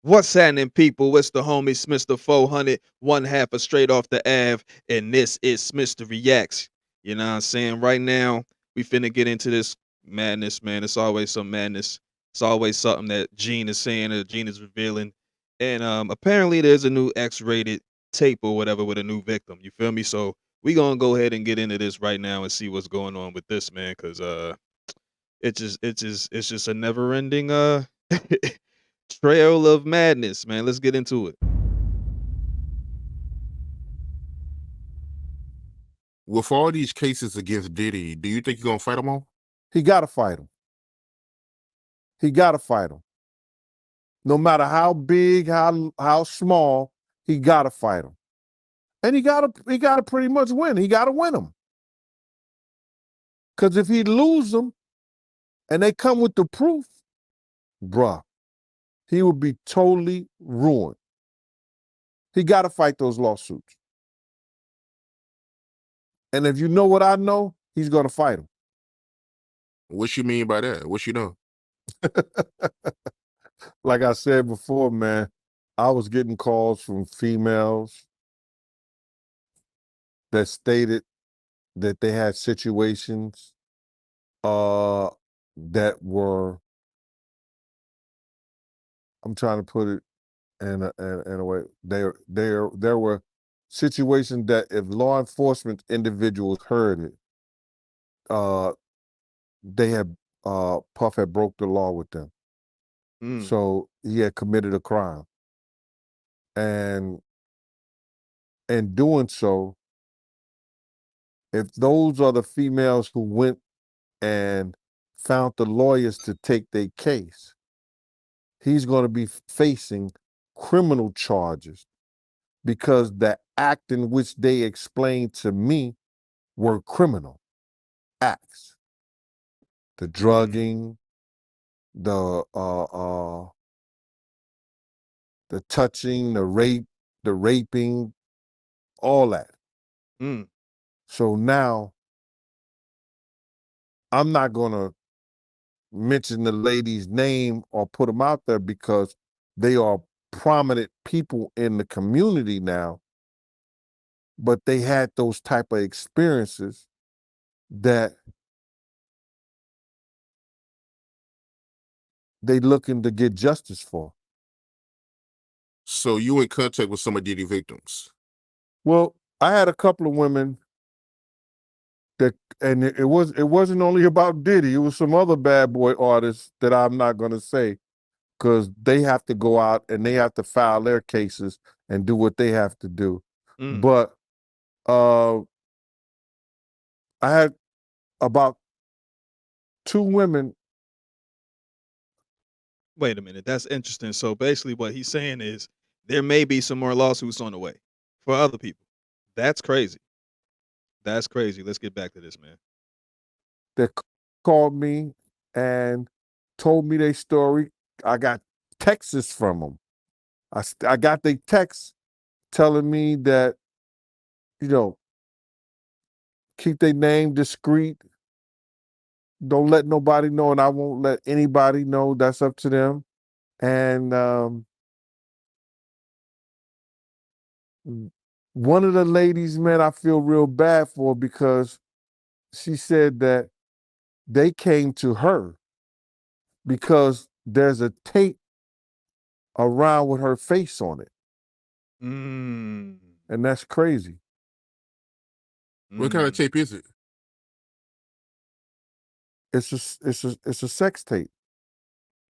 What's happening, people? It's the homie Smitster 400, one half of Straight Off the Ave, and this is Smitster Reacts. You know what I'm saying? Right now, we finna get into this madness, man. It's always some madness. It's always something that Gene is saying or Gene is revealing. And apparently there's a new X-rated tape or whatever with a new victim. You feel me? So we gonna go ahead and get into this right now and see what's going on with this, man, because it's just a never ending trail of madness, man. Let's get into it. With all these cases against Diddy, do you think you're gonna fight them all? He got to fight him. He got to fight him. No matter how big, how small, he got to fight him. And he got to pretty much win. He got to win him. Because if he lose them and they come with the proof, bruh, he would be totally ruined. He got to fight those lawsuits. And if you know what I know, he's going to fight him. What you mean by that? What you know? Like I said before, man, I was getting calls from females that stated that they had situations that were, I'm trying to put it in a way, there were situations that if law enforcement individuals heard it, they had Puff had broke the law with them. So he had committed a crime. And in doing so, if those are the females who went and found the lawyers to take their case, he's going to be facing criminal charges because the act in which they explained to me were criminal acts. The drugging, the touching, the rape, the raping, all that. So now I'm not going to mention the lady's name or put them out there because they are prominent people in the community now, but they had those type of experiences that they looking to get justice for. So you in contact with some of Diddy victims? Well, I had a couple of women that, and it wasn't only about Diddy. It was some other bad boy artists that I'm not going to say because they have to go out and they have to file their cases and do what they have to do. But I had about 2 women. Wait a minute, that's interesting. So basically, what he's saying is there may be some more lawsuits on the way for other people. That's crazy. That's crazy. Let's get back to this, man. That called me and told me their story. I got texts from them. I got their texts telling me that, you know, keep their name discreet. Don't let nobody know, and I won't let anybody know. That's up to them. And one of the ladies, man, I feel real bad for because she said that they came to her because there's a tape around with her face on it. And that's crazy. What kind of tape is it? It's a sex tape.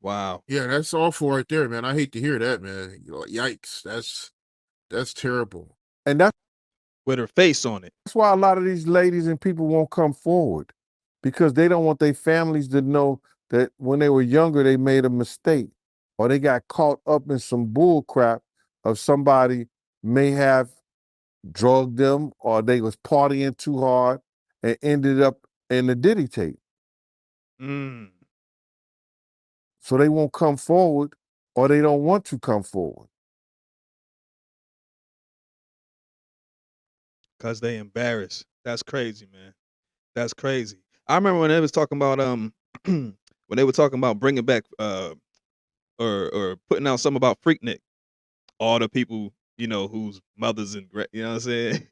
Wow. Yeah, that's awful right there, man. I hate to hear that, man. Yikes. That's terrible. And that's with her face on it. That's why a lot of these ladies and people won't come forward because they don't want their families to know that when they were younger, they made a mistake or they got caught up in some bull crap of somebody may have drugged them or they was partying too hard and ended up in the Diddy tape. So they won't come forward or they don't want to come forward. Cause they embarrassed. That's crazy, man. That's crazy. I remember when they was talking about when they were talking about bringing back or putting out something about Freaknik. All the people, whose mothers and you know what I'm saying,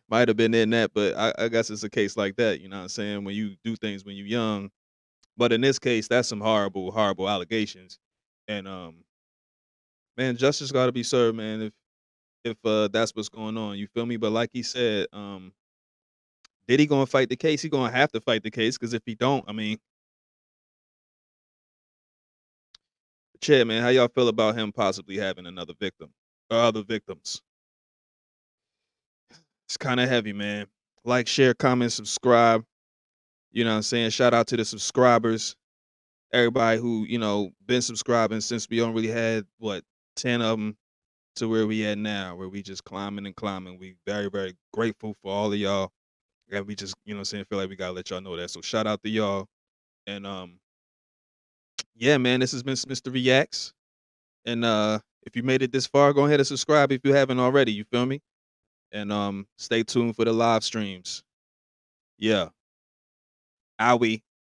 might have been in that, but I guess it's a case like that, you know what I'm saying, when you do things when you're young. But in this case, that's some horrible, horrible allegations. And man, justice gotta be served, man, if that's what's going on. You feel me? But like he said, Diddy gonna fight the case. He gonna have to fight the case because if he don't, I mean, Chad, man, how y'all feel about him possibly having another victim or other victims? It's kind of heavy, man. Like, share, comment, subscribe. You know what I'm saying? Shout out to the subscribers. Everybody who, been subscribing since we only had, 10 of them to where we at now, where we just climbing and climbing. We very, very grateful for all of y'all. And we just, you know what I'm saying, feel like we gotta let y'all know that. So shout out to y'all. And yeah, man, this has been Smitster Reacts. And if you made it this far, go ahead and subscribe if you haven't already, you feel me? And stay tuned for the live streams. Yeah. Owie.